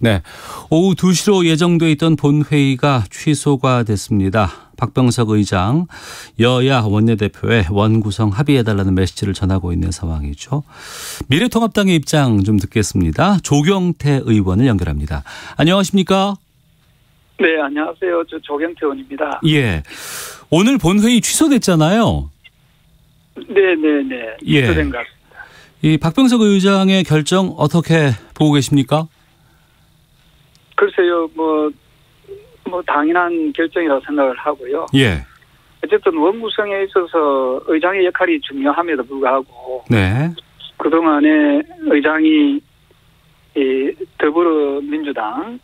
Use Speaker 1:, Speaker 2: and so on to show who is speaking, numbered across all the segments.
Speaker 1: 네, 오후 2시로 예정돼 있던 본회의가 취소가 됐습니다. 박병석 의장, 여야 원내대표에 원구성 합의해달라는 메시지를 전하고 있는 상황이죠. 미래통합당의 입장 좀 듣겠습니다. 조경태 의원을 연결합니다. 안녕하십니까?
Speaker 2: 네, 안녕하세요. 저 조경태 의원입니다.
Speaker 1: 예, 오늘 본회의 취소됐잖아요.
Speaker 2: 네네네. 취소된 것 같습니다.
Speaker 1: 이 박병석 의장의 결정 어떻게 보고 계십니까?
Speaker 2: 글쎄요, 뭐 당연한 결정이라고 생각을 하고요.
Speaker 1: 예.
Speaker 2: 어쨌든 원구성에 있어서 의장의 역할이 중요함에도 불구하고
Speaker 1: 네.
Speaker 2: 그동안에 의장이 이 더불어민주당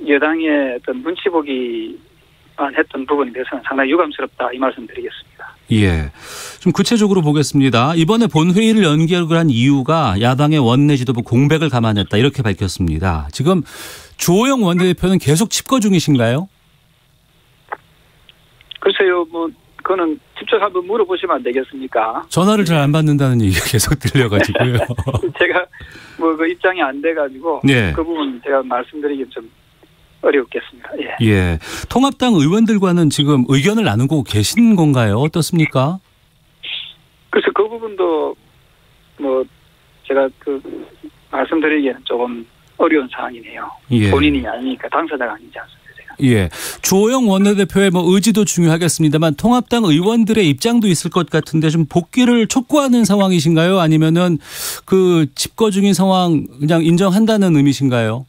Speaker 2: 여당의 어떤 눈치 보기만 했던 부분에 대해서는 상당히 유감스럽다 이 말씀 드리겠습니다.
Speaker 1: 예. 좀 구체적으로 보겠습니다. 이번에 본회의를 연결한 이유가 야당의 원내 지도부 공백을 감안했다 이렇게 밝혔습니다. 지금 주호영 원내대표는 계속 칩거 중이신가요?
Speaker 2: 글쎄요, 그거는 직접 한번 물어보시면 안 되겠습니까?
Speaker 1: 전화를 잘 안 받는다는 얘기가 계속 들려가지고요.
Speaker 2: 제가 그 입장이 안 돼가지고
Speaker 1: 예.
Speaker 2: 그 부분 제가 말씀드리기 좀 어렵겠습니다. 예.
Speaker 1: 예. 통합당 의원들과는 지금 의견을 나누고 계신 건가요? 어떻습니까?
Speaker 2: 그래서 그 부분도 제가 말씀드리기에는 조금 어려운 상황이네요.
Speaker 1: 예.
Speaker 2: 본인이 아니니까 당사자가 아니지 않습니까? 제가.
Speaker 1: 예. 주호영 원내대표의 의지도 중요하겠습니다만 통합당 의원들의 입장도 있을 것 같은데 좀 복귀를 촉구하는 상황이신가요? 아니면은 그 집거 중인 상황 그냥 인정한다는 의미신가요?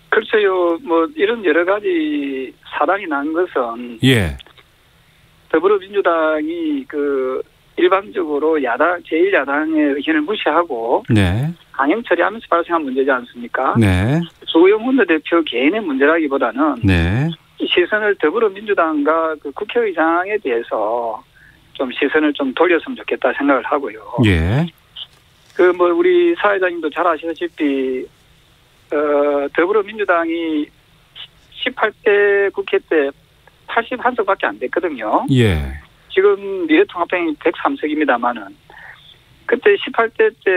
Speaker 2: 글쎄요, 이런 여러 가지 사단이 난 것은
Speaker 1: 예.
Speaker 2: 더불어민주당이 일반적으로 제1야당의 의견을 무시하고
Speaker 1: 네.
Speaker 2: 강행 처리하면서 발생한 문제지 않습니까?
Speaker 1: 네.
Speaker 2: 주호영 원내대표 개인의 문제라기보다는
Speaker 1: 네.
Speaker 2: 시선을 더불어민주당과 국회의장에 대해서 좀 시선을 좀 돌렸으면 좋겠다 생각을 하고요.
Speaker 1: 예.
Speaker 2: 우리 사회자님도 잘 아시다시피 더불어민주당이 18대 국회 때 81석밖에 안 됐거든요.
Speaker 1: 예.
Speaker 2: 지금 미래통합당이 103석입니다만은 그때 18대 때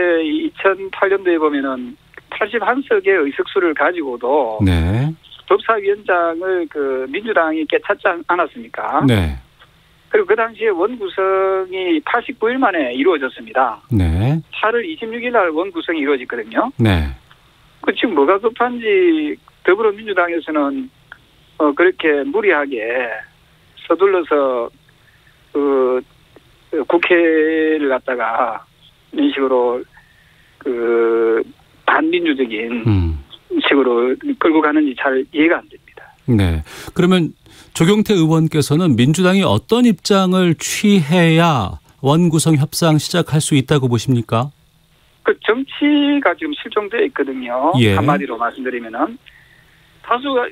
Speaker 2: 2008년도에 보면은 81석의 의석수를 가지고도
Speaker 1: 네.
Speaker 2: 법사위원장을 민주당이 깨찾지 않았습니까?
Speaker 1: 네.
Speaker 2: 그리고 그 당시에 원구성이 89일 만에 이루어졌습니다.
Speaker 1: 네.
Speaker 2: 8월 26일 날 원구성이 이루어졌거든요.
Speaker 1: 네.
Speaker 2: 지금 뭐가 급한지 더불어민주당에서는 그렇게 무리하게 서둘러서 국회를 갖다가 이런 식으로 반민주적인 식으로 끌고 가는지 잘 이해가 안 됩니다.
Speaker 1: 네. 그러면 조경태 의원께서는 민주당이 어떤 입장을 취해야 원구성 협상 시작할 수 있다고 보십니까?
Speaker 2: 정치가 지금 실종되어 있거든요.
Speaker 1: 예.
Speaker 2: 한마디로 말씀드리면은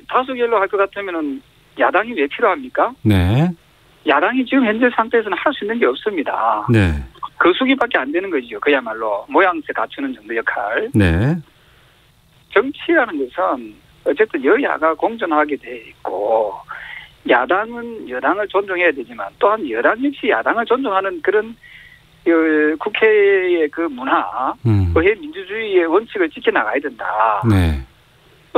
Speaker 2: 다수결로 할 것 같으면은 야당이 왜 필요합니까?
Speaker 1: 네.
Speaker 2: 야당이 지금 현재 상태에서는 할 수 있는 게 없습니다.
Speaker 1: 네.
Speaker 2: 거수기밖에 안 되는 거죠. 그야말로 모양새 갖추는 정도 역할.
Speaker 1: 네.
Speaker 2: 정치라는 것은 어쨌든 여야가 공존하게 돼 있고 야당은 여당을 존중해야 되지만 또한 여당 역시 야당을 존중하는 그런 국회의 문화, 의회 민주주의의 원칙을 지켜나가야 된다.
Speaker 1: 네.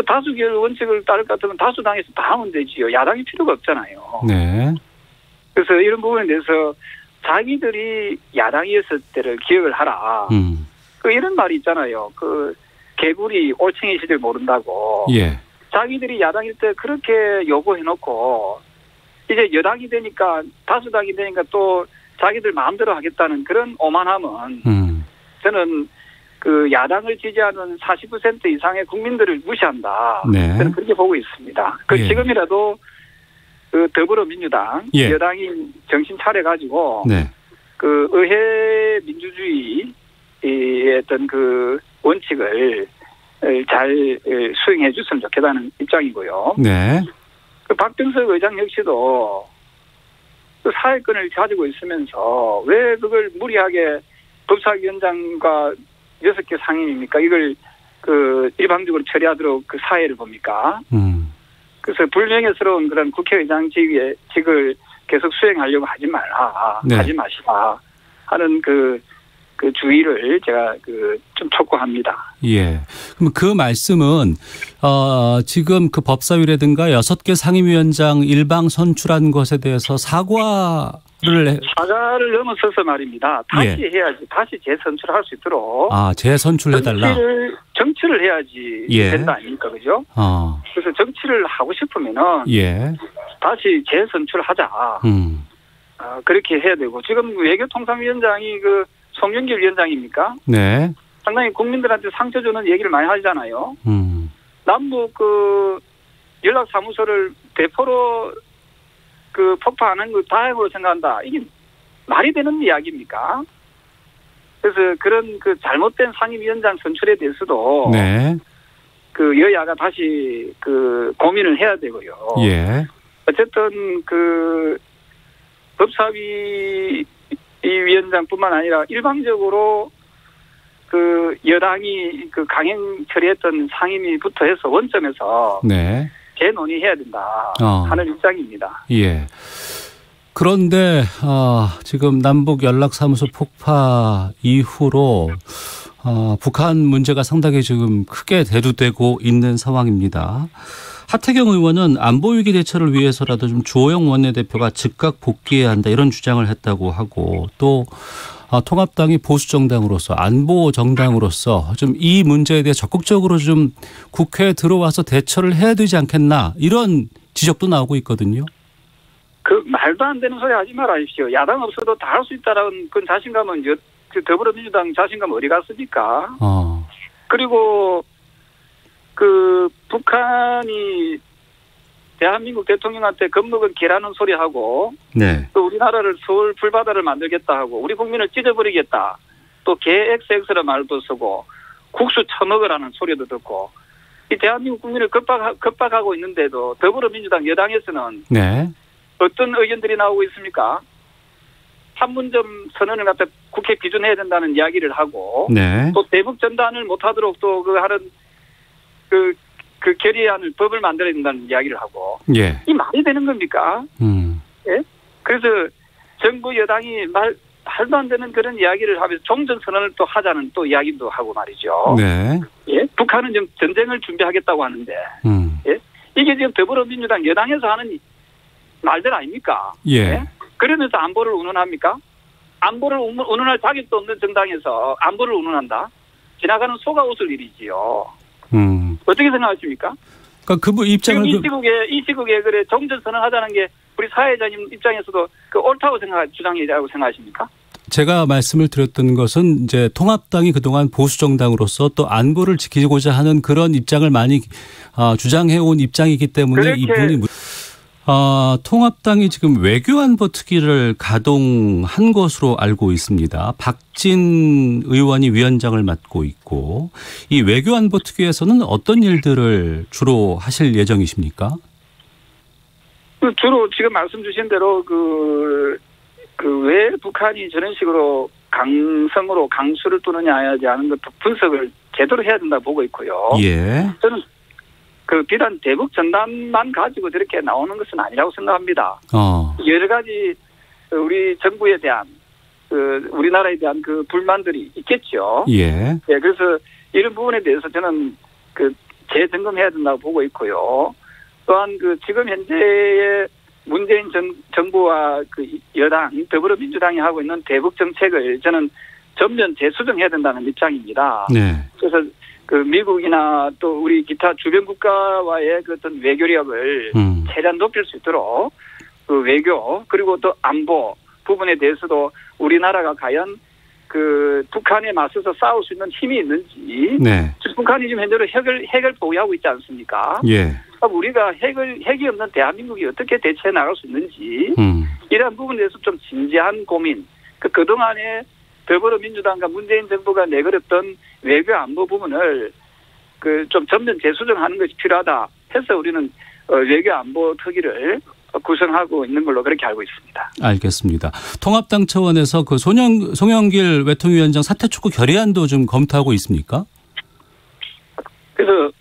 Speaker 2: 다수결 원칙을 따를 것 같으면 다수당에서 다 하면 되지요. 야당이 필요가 없잖아요.
Speaker 1: 네.
Speaker 2: 그래서 이런 부분에 대해서 자기들이 야당이었을 때를 기억을 하라. 이런 말이 있잖아요. 개구리 올챙이 시절 모른다고.
Speaker 1: 예.
Speaker 2: 자기들이 야당일 때 그렇게 요구해놓고 이제 여당이 되니까 다수당이 되니까 또 자기들 마음대로 하겠다는 그런 오만함은 저는 야당을 지지하는 40% 이상의 국민들을 무시한다.
Speaker 1: 네.
Speaker 2: 저는 그렇게 보고 있습니다.
Speaker 1: 예.
Speaker 2: 지금이라도 더불어민주당
Speaker 1: 예.
Speaker 2: 여당이 정신 차려가지고
Speaker 1: 네.
Speaker 2: 의회 민주주의의 어떤 원칙을 잘 수행해 줬으면 좋겠다는 입장이고요.
Speaker 1: 네.
Speaker 2: 박병석 의장 역시도 사회권을 가지고 있으면서 왜 그걸 무리하게 법사위원장과 6개 상임입니까? 이걸 일방적으로 처리하도록 사회를 봅니까? 그래서 불명예스러운 그런 국회의장직을 계속 수행하려고 하지 마시라 하는 그 주의를 제가 좀 촉구합니다.
Speaker 1: 예. 그럼 그 말씀은 지금 그 법사위라든가 6개 상임위원장 일방 선출한 것에 대해서 사과를
Speaker 2: 넘어서서 말입니다. 다시 해야지. 다시 재선출할 수 있도록.
Speaker 1: 재선출해달라.
Speaker 2: 정치를 해야지 된다 아닙니까, 그죠? 그래서 정치를 하고 싶으면은 다시 재선출하자. 그렇게 해야 되고 지금 외교통상위원장이 송영길 위원장입니까?
Speaker 1: 네.
Speaker 2: 상당히 국민들한테 상처 주는 얘기를 많이 하잖아요. 남북 연락사무소를 대포로 폭파하는 걸 다행으로 생각한다. 이게 말이 되는 이야기입니까? 그래서 그런 잘못된 상임위원장 선출에 대해서도 여야가 다시 고민을 해야 되고요.
Speaker 1: 예.
Speaker 2: 어쨌든 법사위 위원장뿐만 아니라 일방적으로 여당이 강행 처리했던 상임위부터 해서 원점에서 재논의해야 된다 하는 입장입니다.
Speaker 1: 예. 그런데 지금 남북 연락사무소 폭파 이후로 북한 문제가 상당히 지금 크게 대두되고 있는 상황입니다. 하태경 의원은 안보위기 대처를 위해서라도 좀 주호영 원내대표가 즉각 복귀해야 한다 이런 주장을 했다고 하고 또 통합당이 보수정당으로서 안보정당으로서 좀 이 문제에 대해 적극적으로 좀 국회에 들어와서 대처를 해야 되지 않겠나 이런 지적도 나오고 있거든요.
Speaker 2: 말도 안 되는 소리 하지 말아주십시오. 야당 없어도 다 할 수 있다라는 그 자신감은 더불어민주당 자신감 어디 갔습니까? 그리고 북한이 대한민국 대통령한테 겁먹은 개라는 소리하고 또 우리나라를 서울 불바다를 만들겠다 하고 우리 국민을 찢어버리겠다 또 개 XX라는 말도 쓰고 국수 처먹으라는 소리도 듣고 이 대한민국 국민을 겁박하고 있는데도 더불어민주당 여당에서는 어떤 의견들이 나오고 있습니까? 판문점 선언을 갖다 국회 비준해야 된다는 이야기를 하고 또 대북 전단을 못하도록 또 하는 결의안을 법을 만들어야 된다는 이야기를 하고 이 말이 되는 겁니까? 예? 그래서 정부 여당이 말도 안 되는 그런 이야기를 하면서 종전선언을 또 하자는 또 이야기도 하고 말이죠. 예? 북한은 지금 전쟁을 준비하겠다고 하는데 예? 이게 지금 더불어민주당 여당에서 하는 말들 아닙니까?
Speaker 1: 예.
Speaker 2: 그러면서 안보를 운운합니까? 안보를 운운할 자격도 없는 정당에서 안보를 운운한다? 지나가는 소가 웃을 일이지요. 어떻게 생각하십니까?
Speaker 1: 그러니까 그 입장을
Speaker 2: 이 시국에 그래 종전선언 하자는 게 우리 사회자님 입장에서도 옳다고 주장이라고 생각하십니까?
Speaker 1: 제가 말씀을 드렸던 것은 이제 통합당이 그동안 보수정당으로서 또 안보를 지키고자 하는 그런 입장을 많이 주장해온 입장이기 때문에 이분이 통합당이 지금 외교안보 특위를 가동한 것으로 알고 있습니다. 박진 의원이 위원장을 맡고 있고 이 외교안보 특위에서는 어떤 일들을 주로 하실 예정이십니까?
Speaker 2: 주로 지금 말씀 주신 대로 왜 북한이 저런 식으로 강성으로 강수를 두느냐 하는 것도 분석을 제대로 해야 된다고 보고 있고요.
Speaker 1: 예.
Speaker 2: 저는 비단 대북 전단만 가지고 저렇게 나오는 것은 아니라고 생각합니다. 여러 가지 우리 정부에 대한 우리나라에 대한 불만들이 있겠죠.
Speaker 1: 예.
Speaker 2: 그래서 이런 부분에 대해서 저는 재점검해야 된다고 보고 있고요. 또한 지금 현재의 문재인 정부와 여당 더불어민주당이 하고 있는 대북 정책을 저는 전면 재수정해야 된다는 입장입니다. 그래서 미국이나 또 우리 기타 주변 국가와의 어떤 외교력을 최대한 높일 수 있도록 외교 그리고 또 안보 부분에 대해서도 우리나라가 과연 북한에 맞서서 싸울 수 있는 힘이 있는지 북한이 지금 현재로 핵을 보유하고 있지 않습니까? 우리가 핵이 없는 대한민국이 어떻게 대처해 나갈 수 있는지 이러한 부분에 대해서 좀 진지한 고민 그동안에 더불어민주당과 문재인 정부가 내걸었던 외교 안보 부분을 좀 전면 재수정하는 것이 필요하다 해서 우리는 외교 안보 특위를 구성하고 있는 걸로 그렇게 알고 있습니다.
Speaker 1: 알겠습니다. 통합당 차원에서 송영길 외통위원장 사퇴 촉구 결의안도 좀 검토하고 있습니까?
Speaker 2: 그래서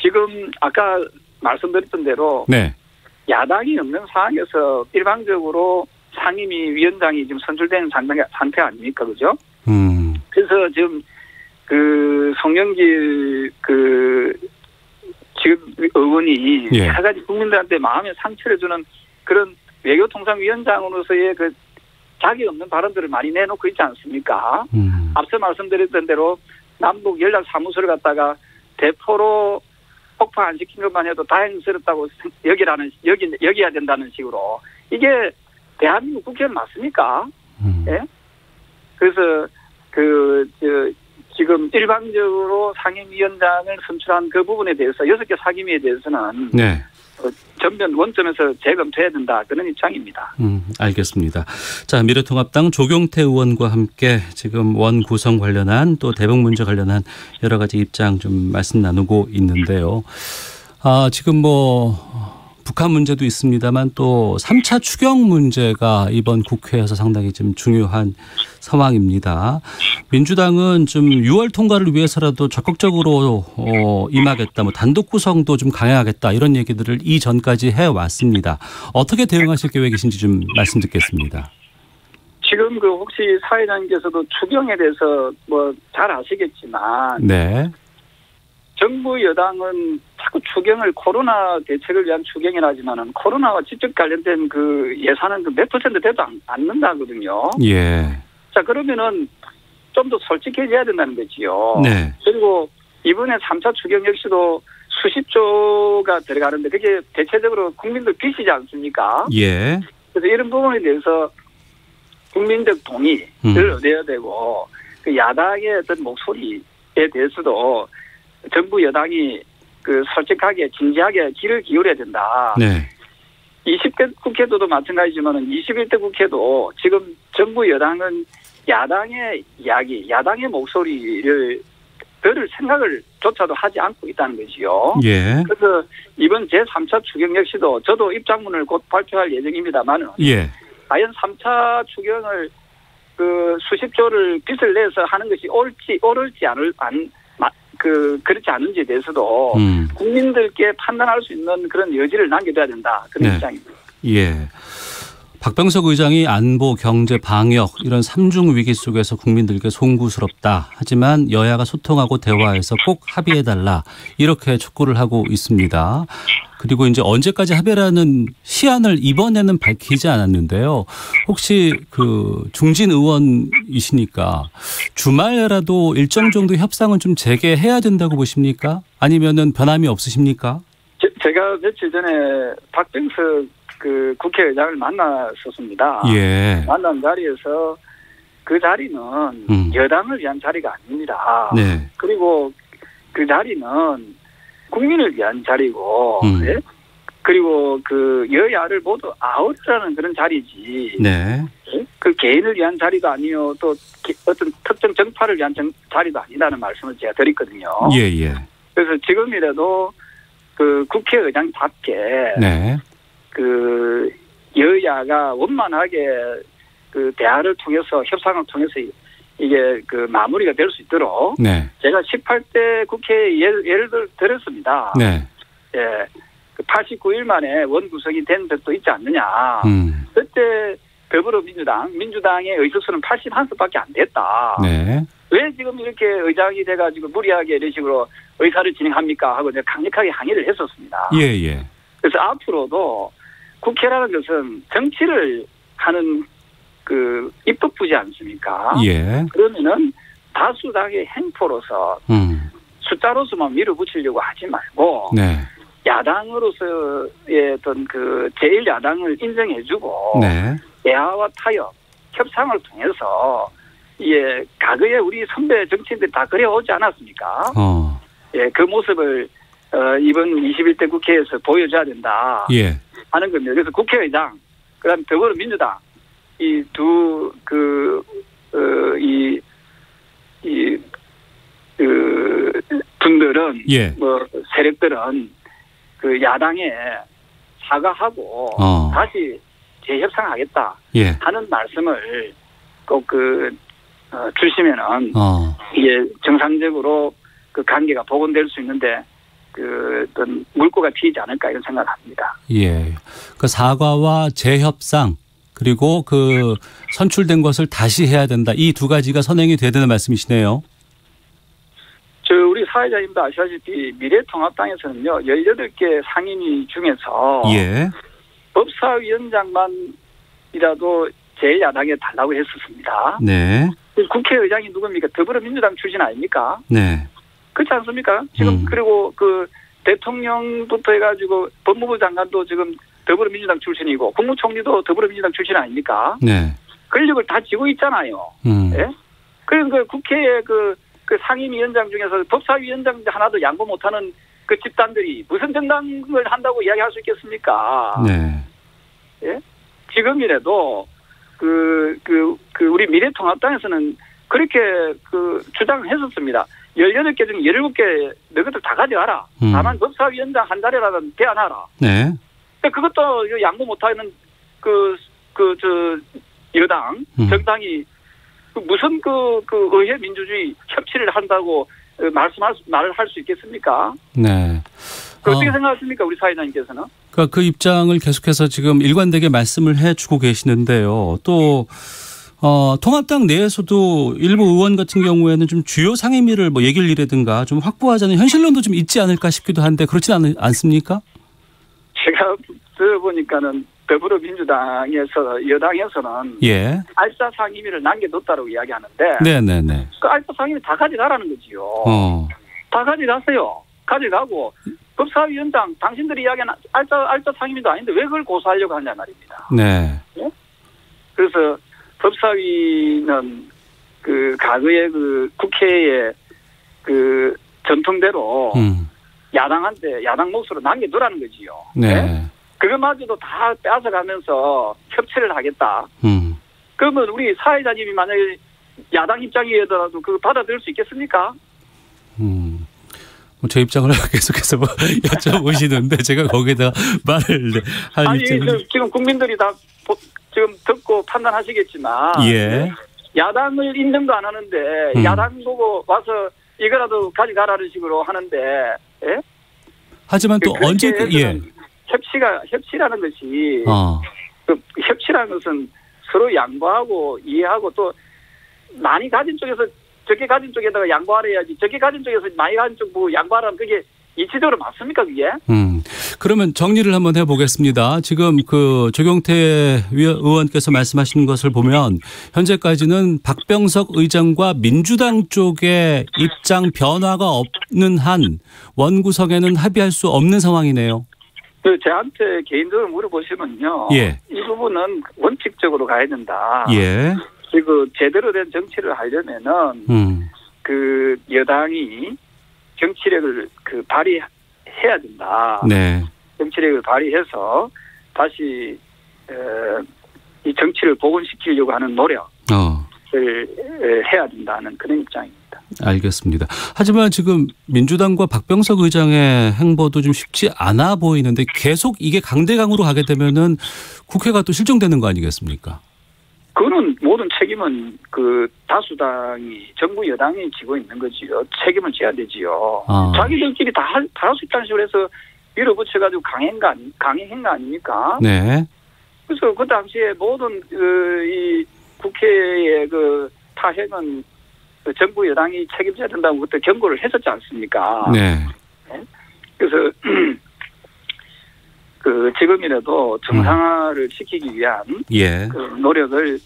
Speaker 2: 지금 아까 말씀드렸던 대로 야당이 없는 상황에서 일방적으로 상임위 위원장이 지금 선출된 상태 아닙니까, 그죠? 그래서 지금 그 송영길 지금 의원이
Speaker 1: 예.
Speaker 2: 여러 가지 국민들한테 마음에 상처를 주는 그런 외교통상위원장으로서의 그 자기 없는 발언들을 많이 내놓고 있지 않습니까? 앞서 말씀드렸던 대로 남북 연락사무소를 갖다가 대포로 폭파 안 시킨 것만 해도 다행스럽다고 여겨야 된다는 식으로. 이게 대한민국 국회는 맞습니까? 예? 그래서 지금 일방적으로 상임위원장을 선출한 그 부분에 대해서 6개 상임위에 대해서는
Speaker 1: 네.
Speaker 2: 전면 원점에서 재검토해야 된다. 그런 입장입니다.
Speaker 1: 알겠습니다. 자, 미래통합당 조경태 의원과 함께 지금 원 구성 관련한 또 대북 문제 관련한 여러 가지 입장 좀 말씀 나누고 있는데요. 지금 뭐 북한 문제도 있습니다만 또 3차 추경 문제가 이번 국회에서 상당히 좀 중요한 상황입니다. 민주당은 좀 6월 통과를 위해서라도 적극적으로 임하겠다, 뭐 단독 구성도 좀 강화하겠다 이런 얘기들을 이전까지 해왔습니다. 어떻게 대응하실 계획이신지 좀 말씀 듣겠습니다.
Speaker 2: 지금 혹시 사회자님께서도 추경에 대해서 뭐 잘 아시겠지만,
Speaker 1: 네.
Speaker 2: 정부 여당은 자꾸 추경을 코로나 대책을 위한 추경이라 하지만은 코로나와 직접 관련된 그 예산은 몇 퍼센트 돼도 않는다거든요.
Speaker 1: 예.
Speaker 2: 자, 그러면은 좀 더 솔직해져야 된다는 거지요.
Speaker 1: 네.
Speaker 2: 그리고 이번에 3차 추경 역시도 수십조가 들어가는데 그게 대체적으로 국민들 빚이지 않습니까?
Speaker 1: 예.
Speaker 2: 그래서 이런 부분에 대해서 국민적 동의를 얻어야 되고 그 야당의 어떤 목소리에 대해서도 정부 여당이 솔직하게 진지하게 귀를 기울여야 된다.
Speaker 1: 네.
Speaker 2: 20대 국회도 마찬가지지만 21대 국회도 지금 정부 여당은 야당의 이야기, 야당의 목소리를 들을 생각을 조차도 하지 않고 있다는 거지요.
Speaker 1: 예.
Speaker 2: 그래서 이번 제3차 추경 역시도 저도 입장문을 곧 발표할 예정입니다만
Speaker 1: 예.
Speaker 2: 과연 3차 추경을 수십조를 빚을 내서 하는 것이 옳을지 그렇지 않은지에 대해서도 국민들께 판단할 수 있는 그런 여지를 남겨둬야 된다. 그런
Speaker 1: 네.
Speaker 2: 입장입니다.
Speaker 1: 예. 박병석 의장이 안보, 경제, 방역 이런 3중 위기 속에서 국민들께 송구스럽다. 하지만 여야가 소통하고 대화해서 꼭 합의해달라. 이렇게 촉구를 하고 있습니다. 그리고 이제 언제까지 합의라는 시한을 이번에는 밝히지 않았는데요. 혹시 중진 의원이시니까 주말에라도 일정 정도 협상은 좀 재개해야 된다고 보십니까? 아니면은 변함이 없으십니까?
Speaker 2: 제가 며칠 전에 박병석 국회의장을 만났었습니다.
Speaker 1: 예.
Speaker 2: 만난 자리에서 그 자리는 여당을 위한 자리가 아닙니다.
Speaker 1: 네.
Speaker 2: 그리고 그 자리는 국민을 위한 자리고, 예? 그리고 여야를 모두 아우르라는 그런 자리지.
Speaker 1: 네.
Speaker 2: 그 개인을 위한 자리도 아니요, 또 어떤 특정 정파를 위한 자리도 아니라는 말씀을 제가 드렸거든요.
Speaker 1: 예.
Speaker 2: 그래서 지금이라도 국회의장답게
Speaker 1: 네.
Speaker 2: 여야가 원만하게 대화를 통해서 협상을 통해서 이게 마무리가 될 수 있도록
Speaker 1: 네.
Speaker 2: 제가 18대 국회에 예를 들었습니다.
Speaker 1: 네.
Speaker 2: 예, 89일 만에 원구성이 된 적도 있지 않느냐. 그때 민주당의 의석수는 81석밖에 안 됐다.
Speaker 1: 네.
Speaker 2: 왜 지금 이렇게 의장이 돼가지고 무리하게 이런 식으로 의사를 진행합니까? 하고 제가 강력하게 항의를 했었습니다.
Speaker 1: 예.
Speaker 2: 그래서 앞으로도 국회라는 것은 정치를 하는 입법부지 않습니까?
Speaker 1: 예.
Speaker 2: 그러면은 다수당의 행포로서 숫자로서만 밀어붙이려고 하지 말고
Speaker 1: 네.
Speaker 2: 야당으로서의 어떤 제1야당을 인정해주고
Speaker 1: 네.
Speaker 2: 대화와 타협, 협상을 통해서 과거에 우리 선배 정치인들이 다 그래오지 않았습니까? 예, 그 모습을 이번 21대 국회에서 보여줘야 된다.
Speaker 1: 예.
Speaker 2: 하는 겁니다. 그래서 국회의장, 그다음 더불어민주당 이 두 분들은
Speaker 1: 예.
Speaker 2: 세력들은 야당에 사과하고 다시 재협상하겠다
Speaker 1: 예.
Speaker 2: 하는 말씀을 꼭 주시면은 이게 정상적으로 관계가 복원될 수 있는데 어떤 물꼬가 튀지 않을까 이런 생각을 합니다.
Speaker 1: 예. 사과와 재협상 그리고 그 선출된 것을 다시 해야 된다. 이 두 가지가 선행이 돼야 되는 말씀이시네요.
Speaker 2: 우리 사회자님도 아시다시피 미래통합당에서는요, 18개 상임위 중에서
Speaker 1: 예.
Speaker 2: 법사위원장만이라도 제1야당에 달라고 했었습니다.
Speaker 1: 네.
Speaker 2: 국회의장이 누굽니까? 더불어민주당 출신 아닙니까?
Speaker 1: 네.
Speaker 2: 그렇지 않습니까? 지금 그리고 그 대통령부터 해가지고 법무부 장관도 지금 더불어민주당 출신이고 국무총리도 더불어민주당 출신 아닙니까?
Speaker 1: 네.
Speaker 2: 권력을 다 쥐고 있잖아요. 예? 그러니까 국회의 그 상임위원장 중에서 법사위원장 하나도 양보 못하는 그 집단들이 무슨 정당을 한다고 이야기할 수 있겠습니까?
Speaker 1: 네.
Speaker 2: 예? 지금이라도 우리 미래통합당에서는 그렇게 주장을 했었습니다. 18개 중 17개 너희들 다 가져가라. 다만 법사위원장 한 자리라도 대안하라.
Speaker 1: 네.
Speaker 2: 그것도 양보 못하는 여당, 정당이 무슨 의회 민주주의 협치를 한다고 말을 할 수 있겠습니까?
Speaker 1: 네.
Speaker 2: 어떻게 생각하십니까, 우리 사회자님께서는?
Speaker 1: 그러니까 그 입장을 계속해서 지금 일관되게 말씀을 해주고 계시는데요. 또 통합당 내에서도 일부 의원 같은 경우에는 좀 주요 상임위를 뭐 예결위라든가 좀 확보하자는 현실론도 좀 있지 않을까 싶기도 한데 그렇지는 않습니까?
Speaker 2: 제가 들어보니까는 더불어민주당에서 여당에서는
Speaker 1: 예.
Speaker 2: 알짜 상임위를 남겨뒀다고 이야기하는데
Speaker 1: 네네네.
Speaker 2: 그 알짜 상임위 다 가져가라는 거지요. 다 가져가세요. 가져가고 법사위원장 당신들이 이야기하는 알짜 상임위도 아닌데 왜 그걸 고수하려고 하냐 말입니다.
Speaker 1: 네.
Speaker 2: 예? 그래서 법사위는 과거의 국회의 전통대로 야당한테 야당 몫으로 남겨두라는 거지요.
Speaker 1: 네.
Speaker 2: 네? 그것마저도 다 뺏어가면서 협치를 하겠다. 그러면 우리 사회자님이 만약에 야당 입장이더라도 그거 받아들일 수 있겠습니까?
Speaker 1: 제 입장을 계속해서 여쭤보시는데 제가 거기다 말을 할 입장을.
Speaker 2: 지금 국민들이 다 지금 듣고 판단하시겠지만
Speaker 1: 예.
Speaker 2: 야당을 인정도 안 하는데 야당 보고 와서 이거라도 가져가라는 식으로 하는데 예?
Speaker 1: 하지만 또 언제
Speaker 2: 협치라는 것이 협치라는 것은 서로 양보하고 이해하고 또 많이 가진 쪽에서 적게 가진 쪽에다가 양보하라 해야지 적게 가진 쪽에서 많이 가진 쪽 보고 양보하라면 그게 이치적으로 맞습니까 그게?
Speaker 1: 그러면 정리를 한번 해보겠습니다. 지금 조경태 의원께서 말씀하시는 것을 보면 현재까지는 박병석 의장과 민주당 쪽의 입장 변화가 없는 한 원구성에는 합의할 수 없는 상황이네요.
Speaker 2: 저한테 개인적으로 물어보시면요.
Speaker 1: 예.
Speaker 2: 이 부분은 원칙적으로 가야 된다.
Speaker 1: 예.
Speaker 2: 그리고 제대로 된 정치를 하려면은 여당이 정치력을 발휘해야 된다.
Speaker 1: 네.
Speaker 2: 정치력을 발휘해서 다시 이 정치를 복원시키려고 하는 노력을 해야 된다는 그런 입장입니다.
Speaker 1: 알겠습니다. 하지만 지금 민주당과 박병석 의장의 행보도 좀 쉽지 않아 보이는데 계속 이게 강대강으로 가게 되면은 국회가 또 실종되는 거 아니겠습니까?
Speaker 2: 그거는 모든 책임은 다수당이 정부 여당이 지고 있는 거지요. 책임을 져야 되지요. 자기들끼리 다 할 수 있다는 식으로 해서 밀어붙여가지고 강행한 거 아닙니까?
Speaker 1: 네.
Speaker 2: 그래서 그 당시에 모든 이 국회의 타행은 정부 여당이 책임져야 된다고 그때 경고를 했었지 않습니까?
Speaker 1: 네.
Speaker 2: 그래서 지금이라도 정상화를 시키기 위한
Speaker 1: 예.
Speaker 2: 노력을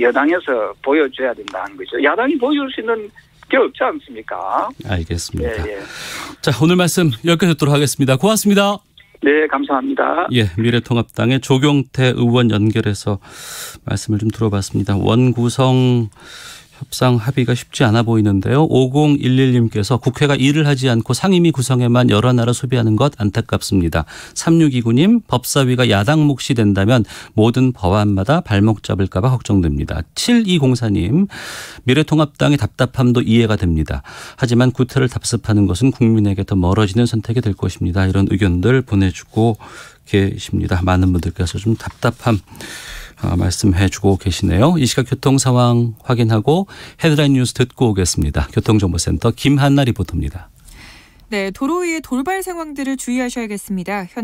Speaker 2: 여당에서 보여줘야 된다는 거죠. 야당이 보여줄 수 있는 게 없지 않습니까?
Speaker 1: 알겠습니다.
Speaker 2: 예.
Speaker 1: 자, 오늘 말씀 여기까지 듣도록 하겠습니다. 고맙습니다.
Speaker 2: 네, 감사합니다.
Speaker 1: 예, 미래통합당의 조경태 의원 연결해서 말씀을 좀 들어봤습니다. 원구성 협상 합의가 쉽지 않아 보이는데요. 5011님께서 국회가 일을 하지 않고 상임위 구성에만 여러 나라 소비하는 것 안타깝습니다. 3629님 법사위가 야당 몫이 된다면 모든 법안마다 발목 잡을까 봐 걱정됩니다. 7204님 미래통합당의 답답함도 이해가 됩니다. 하지만 구태를 답습하는 것은 국민에게 더 멀어지는 선택이 될 것입니다. 이런 의견들 보내주고 계십니다. 많은 분들께서 좀 답답함 말씀해 주고 계시네요. 이 시각 교통 상황 확인하고 헤드라인 뉴스 듣고 오겠습니다. 교통정보센터 김한나 리포터입니다.
Speaker 3: 네, 도로 위의 돌발 상황들을 주의하셔야겠습니다.